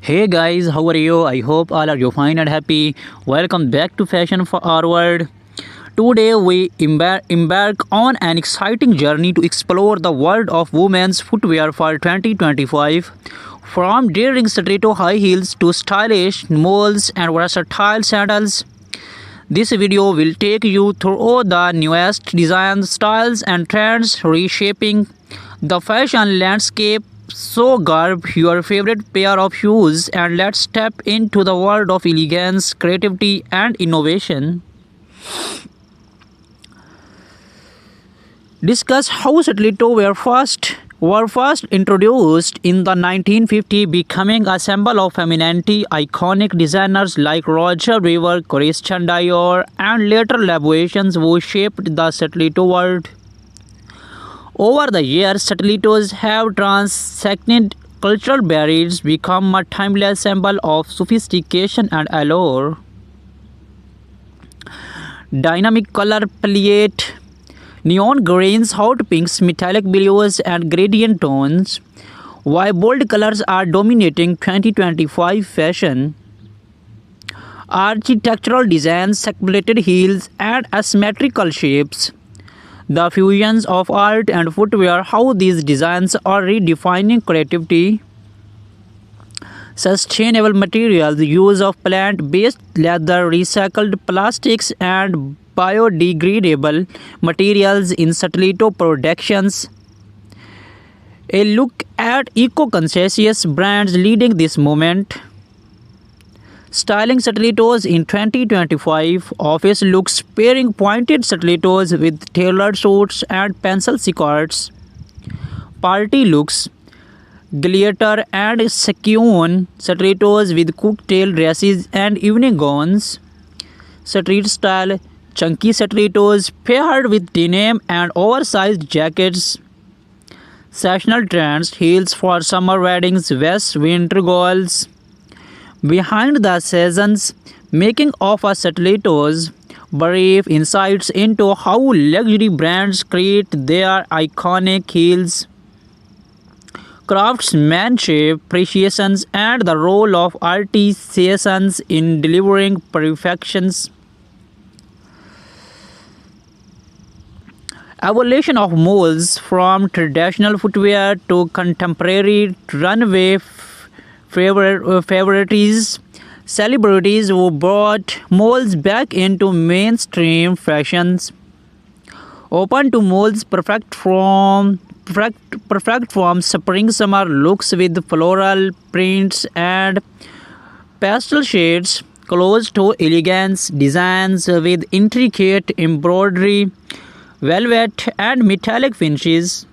Hey guys, how are you? I hope all are you fine and happy. Welcome back to Fashion Forward. Today we embark on an exciting journey to explore the world of women's footwear for 2025. From daring stiletto high heels to stylish moles and versatile sandals, this video will take you through the newest designs, styles, and trends reshaping the fashion landscape. So, grab your favorite pair of shoes and let's step into the world of elegance, creativity, and innovation. Discuss how stiletto were first introduced in the 1950s, becoming a symbol of femininity. Iconic designers like Roger Weaver, Christian Dior, and later Labuations who shaped the stiletto world. Over the years, stilettos have transcended cultural barriers, become a timeless symbol of sophistication and allure. Dynamic color palette, neon greens, hot pinks, metallic blues, and gradient tones. While bold colors are dominating 2025 fashion, architectural designs, separated heels, and asymmetrical shapes. The fusions of art and footwear, how these designs are redefining creativity. Sustainable materials, use of plant-based leather, recycled plastics, and biodegradable materials in stiletto productions. A look at eco-conscious brands leading this movement. Styling stilettos in 2025, office looks pairing pointed stilettos with tailored suits and pencil skirts. Party looks, glitter and sequin stilettos with cocktail dresses and evening gowns. Street style, chunky stilettos paired with denim and oversized jackets. Seasonal trends, heels for summer weddings, vests, winter goals. Behind the seasons, making of a stilettos, brief insights into how luxury brands create their iconic heels, craftsmanship, precisions, and the role of artisans in delivering perfections. Evolution of moles from traditional footwear to contemporary runway favorites, celebrities who brought moles back into mainstream fashions, open to moles perfect from spring summer looks with floral prints and pastel shades, close to elegance designs with intricate embroidery, velvet and metallic finishes.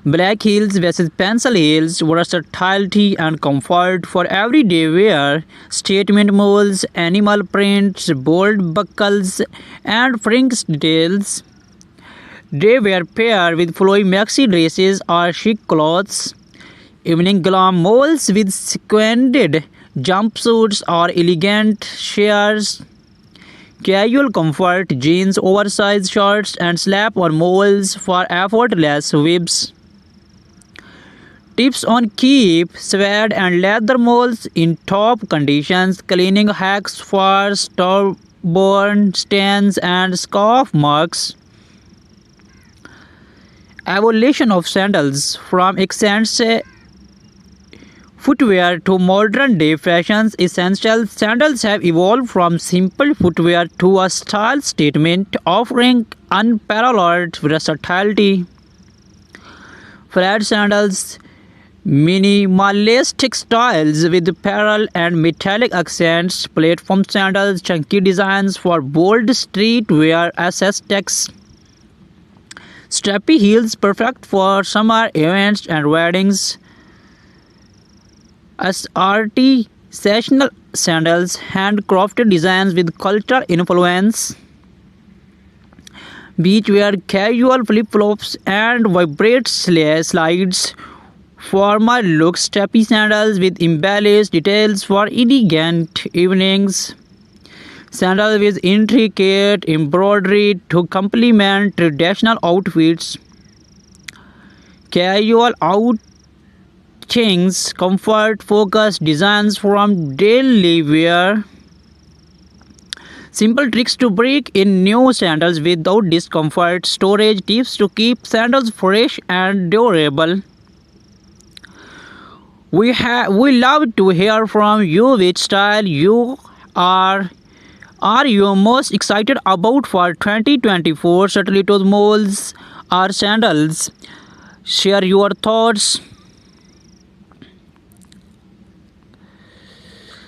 Black heels versus pencil heels, versatility and comfort for everyday wear, statement molds, animal prints, bold buckles, and fringe details. They were paired with flowy maxi dresses or chic clothes. Evening glam molds with sequined jumpsuits or elegant shears. Casual comfort, jeans, oversized shorts, and slap-on molds for effortless whips. Tips on keep suede and leather molds in top conditions, cleaning hacks for stubborn stains and scuff marks. Evolution of sandals, from accents footwear to modern day fashions essentials, sandals have evolved from simple footwear to a style statement offering unparalleled versatility. Flat sandals, minimalistic styles with pearl and metallic accents, platform sandals, chunky designs for bold streetwear aesthetics, strappy heels perfect for summer events and weddings, as artisanal sandals, handcrafted designs with cultural influence, beachwear, casual flip-flops, and vibrant slides. Formal looks, strappy sandals with embellished details for elegant evenings. Sandals with intricate embroidery to complement traditional outfits. Casual things, comfort-focused designs from daily wear. Simple tricks to break in new sandals without discomfort. Storage tips to keep sandals fresh and durable. We love to hear from you which style you are you most excited about for 2024 stilettos, molds or sandals. Share your thoughts.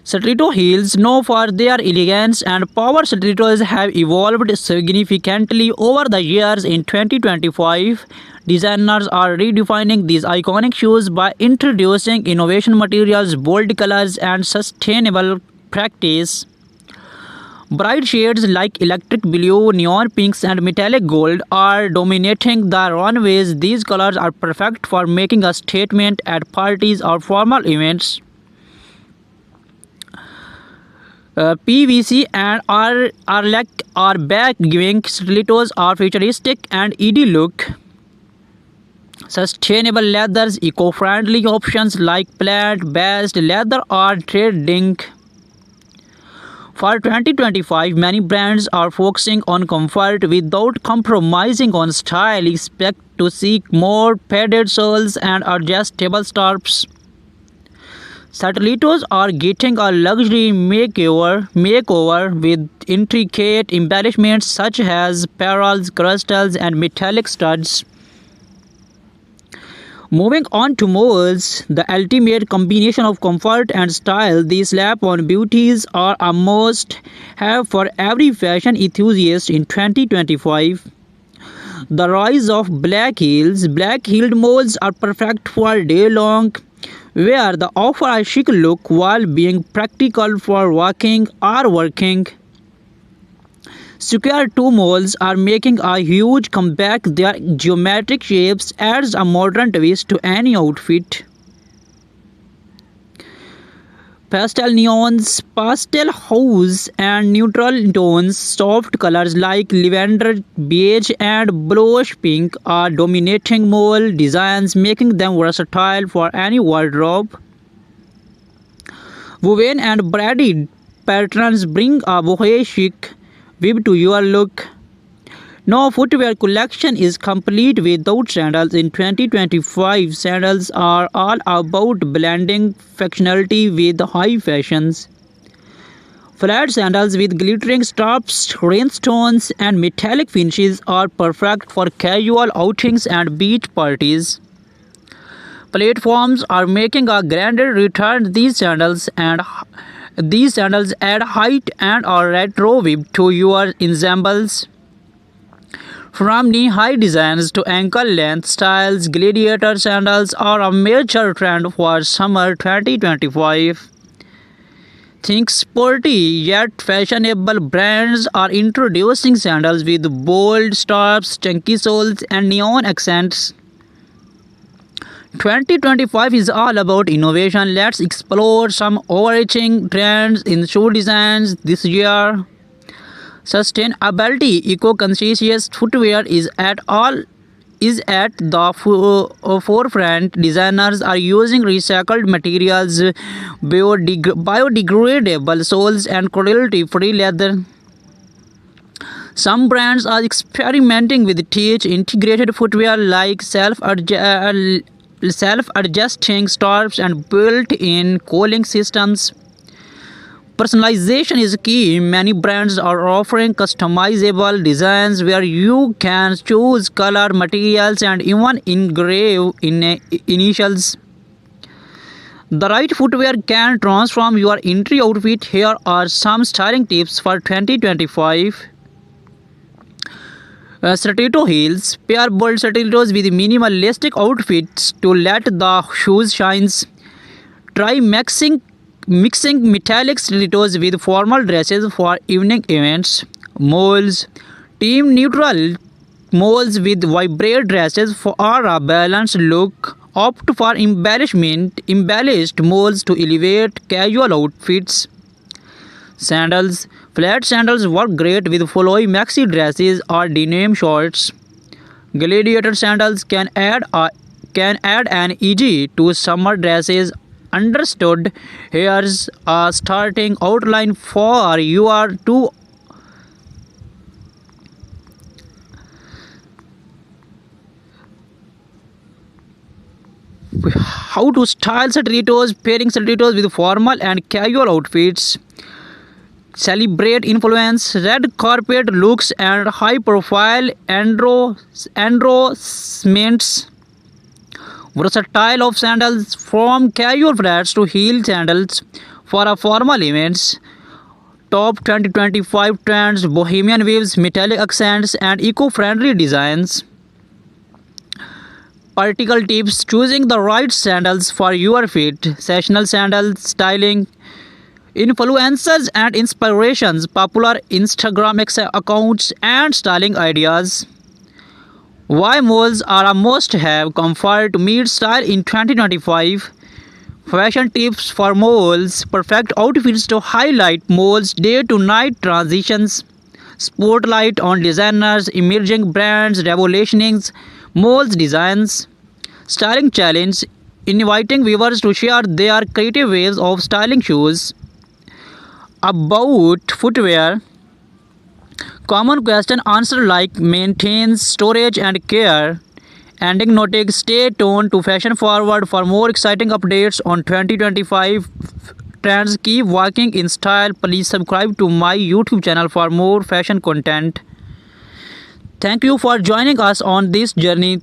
Stiletto heels, known for their elegance and power, stilettos have evolved significantly over the years. In 2025, designers are redefining these iconic shoes by introducing innovation materials, bold colors, and sustainable practice. Bright shades like electric blue, neon pinks, and metallic gold are dominating the runways. These colors are perfect for making a statement at parties or formal events. PVC and are back, giving stilettos a futuristic and ED look. Sustainable leathers, eco-friendly options like plant-based leather are trending. For 2025, many brands are focusing on comfort without compromising on style. Expect to see more padded soles and adjustable straps. Stilettos are getting a luxury makeover with intricate embellishments such as pearls, crystals, and metallic studs. Moving on to molds, the ultimate combination of comfort and style. These slap-on beauties are a must-have for every fashion enthusiast in 2025. The rise of black heels. Black-heeled molds are perfect for day-long wear. They offer a chic look while being practical for walking or working. Square toe molds are making a huge comeback. Their geometric shapes adds a modern twist to any outfit. Pastel neons, pastel hues, and neutral tones, soft colors like lavender, beige, and bluish pink are dominating mole designs, making them versatile for any wardrobe. Woven and braided patterns bring a boho chic vibe to your look. No footwear collection is complete without sandals. In 2025, sandals are all about blending functionality with high fashions. Flat sandals with glittering straps, rhinestones, and metallic finishes are perfect for casual outings and beach parties. Platforms are making a grander return. These sandals add height and a retro vibe to your ensembles. From knee-high designs to ankle-length styles, gladiator sandals are a major trend for summer 2025. Think sporty yet fashionable brands are introducing sandals with bold straps, chunky soles, and neon accents. 2025 is all about innovation. Let's explore some overarching trends in shoe designs this year. Sustainability, eco-conscious footwear is at the forefront. Designers are using recycled materials, biodegradable soles, and cruelty-free leather. Some brands are experimenting with integrated footwear like self-adjusting straps and built-in cooling systems. Personalization is key. Many brands are offering customizable designs where you can choose color, materials, and even engrave initials. The right footwear can transform your entry outfit. Here are some styling tips for 2025. Stiletto heels. Pair bold stilettos with minimalistic outfits to let the shoes shine. Try mixing metallic stilettos with formal dresses for evening events. Moles. Team neutral moles with vibrant dresses for a balanced look. Opt for embellished moles to elevate casual outfits. Sandals. Flat sandals work great with flowy maxi dresses or denim shorts. Gladiator sandals can add a can add an easy to summer dresses. Understood. Here's a starting outline for your two. How to style stilettos, pairing stilettos with formal and casual outfits. Celebrate influence, red carpet looks, and high profile endorsements. Versatile of sandals from casual flats to heel sandals for a formal events. Top 2025 trends, bohemian waves, metallic accents, and eco-friendly designs. Practical tips, choosing the right sandals for your feet, sessional sandal styling, influencers and inspirations, popular Instagram accounts, and styling ideas. Why malls are a must have, comfort meets style in 2025. Fashion tips for malls, perfect outfits to highlight malls' day to night transitions. Spotlight on designers, emerging brands, revolutioning malls designs. Styling challenge, inviting viewers to share their creative ways of styling shoes. About footwear, common question answer like maintains storage and care. Ending noting, stay tuned to Fashion Forward for more exciting updates on 2025 trends. Keep walking in style. Please subscribe to my YouTube channel for more fashion content. Thank you for joining us on this journey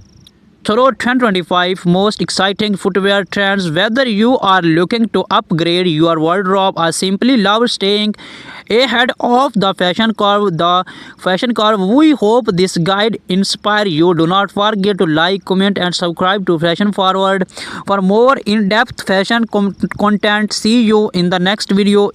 through 2025 most exciting footwear trends. Whether you are looking to upgrade your wardrobe or simply love staying ahead of the fashion curve, we hope this guide inspire you. Do not forget to like, comment, and subscribe to Fashion Forward for more in-depth fashion content. See you in the next video.